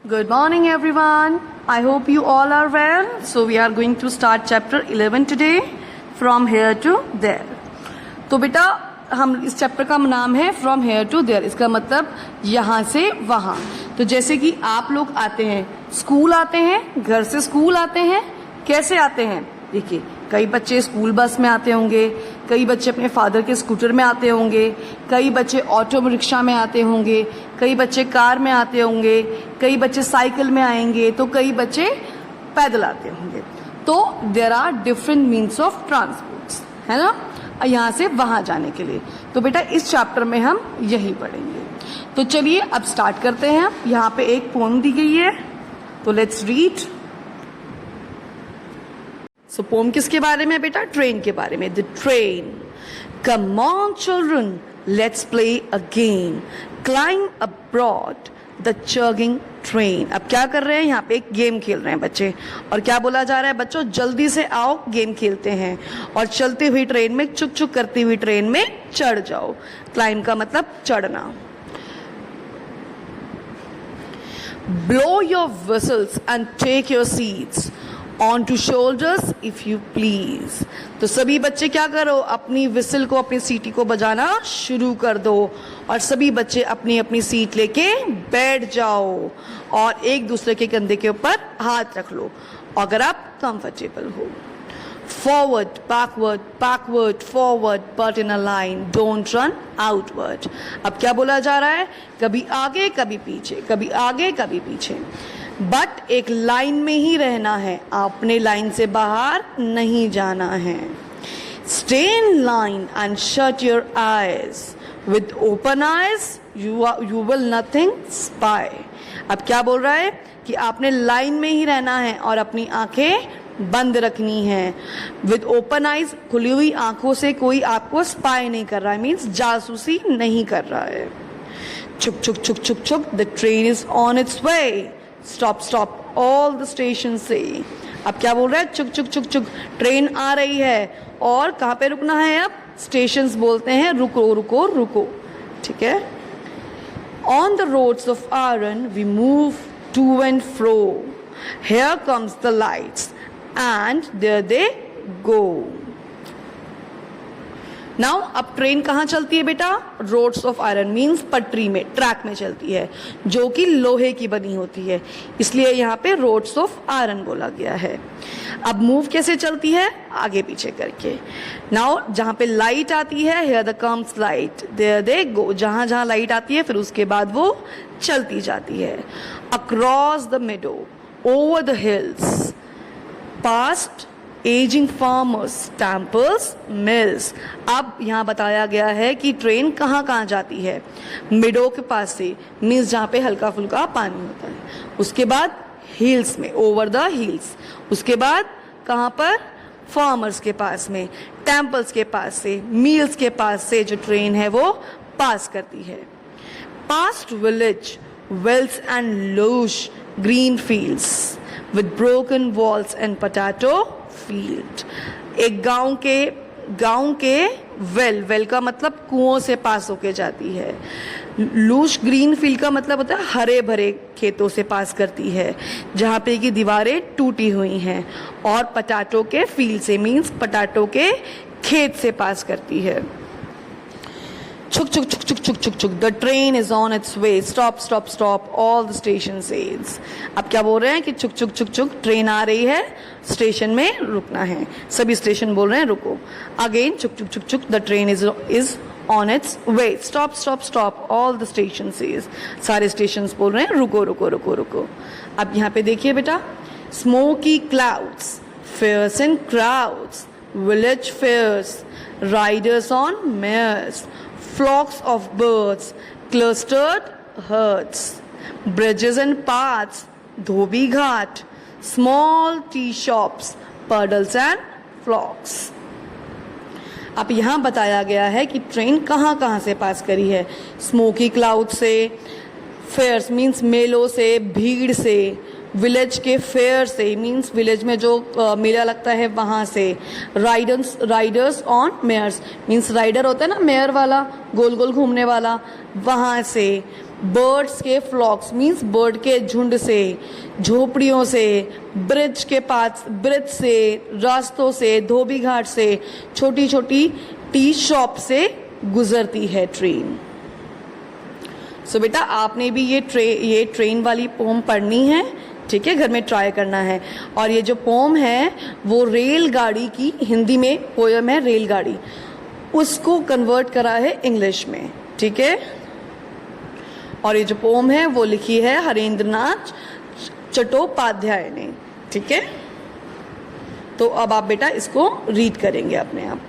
Good morning everyone. I hope you all are well. So we are going to start chapter 11 today from here to there. तो बेटा हम इस chapter का नाम है from here to their. इसका मतलब यहाँ से वहाँ। तो जैसे कि आप लोग आते हैं स्कूल, आते हैं घर से स्कूल आते हैं, कैसे आते हैं देखिए, कई बच्चे स्कूल बस में आते होंगे, कई बच्चे अपने फादर के स्कूटर में आते होंगे, कई बच्चे ऑटो रिक्शा में आते होंगे, कई बच्चे कार में आते होंगे, कई बच्चे साइकिल में आएंगे, तो कई बच्चे पैदल आते होंगे। तो there are different means of transports, है ना, यहाँ से वहाँ जाने के लिए। तो बेटा इस चैप्टर में हम यही पढ़ेंगे। तो चलिए अब स्टार्ट करते हैं। यहाँ पे एक पोएम दी गई है, तो लेट्स रीड। सो पोएम किसके बारे में बेटा? ट्रेन के बारे में। The train. Come on children, let's play a game, climb aboard the chugging train. अब क्या कर रहे हैं? यहाँ पे एक गेम खेल रहे हैं बच्चे, और क्या बोला जा रहा है? बच्चों जल्दी से आओ, गेम खेलते हैं, और चलती हुई ट्रेन में, चुक चुक करती हुई ट्रेन में चढ़ जाओ। क्लाइंब का मतलब चढ़ना। Blow your whistles and take your seats on to shoulders if you please। तो सभी बच्चे क्या करो? अपनी विसल को, अपनी सीटी को बजाना शुरू कर दो, और सभी बच्चे अपनी अपनी सीट लेके बैठ जाओ, और एक दूसरे के कंधे के ऊपर हाथ रख लो अगर आप कंफर्टेबल हो। Forward, backward, backward, forward, but in a line. Don't run outward। अब क्या बोला जा रहा है? कभी आगे कभी पीछे, कभी आगे कभी पीछे, बट एक लाइन में ही रहना है, आपने लाइन से बाहर नहीं जाना है। Stay in line and shut your eyes. With open eyes you will nothing spy। अब क्या बोल रहा है कि आपने लाइन में ही रहना है और अपनी आंखें बंद रखनी है। विद ओपन आइज, खुली हुई आंखों से कोई आपको स्पाई नहीं कर रहा है, मीन्स जासूसी नहीं कर रहा है। चुक चुक चुक चुक चुक, the train is on it's way, stop stop all the station से। अब क्या बोल रहा है? चुक चुक चुक चुक, ट्रेन आ रही है, और कहाँ पे रुकना है? अब स्टेशंस बोलते हैं रुको रुको रुको, ठीक है। On the roads of iron we move to and fro, here comes the lights and there they go। Now अब ट्रेन कहाँ चलती है बेटा? रोड्स ऑफ आयरन मीन्स पटरी में, ट्रैक में चलती है, जो कि लोहे की बनी होती है, इसलिए यहाँ पे रोड्स ऑफ आयरन बोला गया है। अब मूव कैसे चलती है? आगे पीछे करके। नाउ जहाँ पे लाइट आती है, here the comes light, there they go, जहाँ जहाँ लाइट आती है फिर उसके बाद वो चलती जाती है। Across the Medo, over the hills, past ageing farmers, temples, mills. अब यहाँ बताया गया है कि ट्रेन कहाँ कहाँ जाती है। मिडो के पास से, मीन्स जहाँ पे हल्का फुल्का पानी होता है, उसके बाद हिल्स में, ओवर द हिल्स, उसके बाद कहाँ पर? फार्मर्स के पास में, टेम्पल्स के पास से, मिल्स के पास से जो ट्रेन है वो पास करती है। Past village, wells and lush green fields with broken walls and potato field। एक गांव के वेल का मतलब कुओं से पास होके जाती है। लूश ग्रीन फील्ड का मतलब होता है हरे भरे खेतों से पास करती है, जहाँ पे की दीवारें टूटी हुई हैं, और पटाटो के फील्ड से, मीन्स पटाटो के खेत से पास करती है। चुक चुक चुक चुक चुक चुक चुक, the train is on it's way, stop stop stop all the station says. अब क्या बोल रहे हैं कि चुक चुक चुक चुक, ट्रेन आ रही है, स्टेशन में रुकना है, सभी स्टेशन बोल रहे हैं रुको। अगेन चुक चुक चुक चुक, the train is on it's way, stop stop stop all the station says. सारे स्टेशन बोल रहे हैं रुको रुको रुको रुको। अब यहाँ पे देखिए बेटा, smoky clouds, fairs and crowds, village fairs, riders on mares, flocks of birds, clustered herds, bridges and paths, dhobi ghat, small tea shops, puddles and flocks। अब यहाँ बताया गया है कि ट्रेन कहाँ कहाँ से पास करी है। स्मोकी क्लाउड से, फेयर्स मीन्स मेलों से, भीड़ से, विलेज के फेयर से, मीन्स विलेज में जो मेला लगता है वहाँ से, riders on mares means rider होता है ना मेयर वाला, गोल गोल घूमने वाला, वहाँ से, बर्ड्स के फ्लॉक्स मीन्स बर्ड के झुंड से, झोपड़ियों से, ब्रिज से, रास्तों से, धोबी घाट से, छोटी छोटी टी शॉप से गुजरती है ट्रेन। सो बेटा आपने भी ये ट्रेन वाली पोम पढ़नी है, ठीक है, घर में ट्राई करना है। और ये जो पोम है वो रेलगाड़ी की, हिंदी में पोयम है रेलगाड़ी, उसको कन्वर्ट करा है इंग्लिश में, ठीक है। और ये जो पोम है वो लिखी है हरेंद्र नाथ चट्टोपाध्याय ने, ठीक है। तो अब आप बेटा इसको रीड करेंगे अपने आप।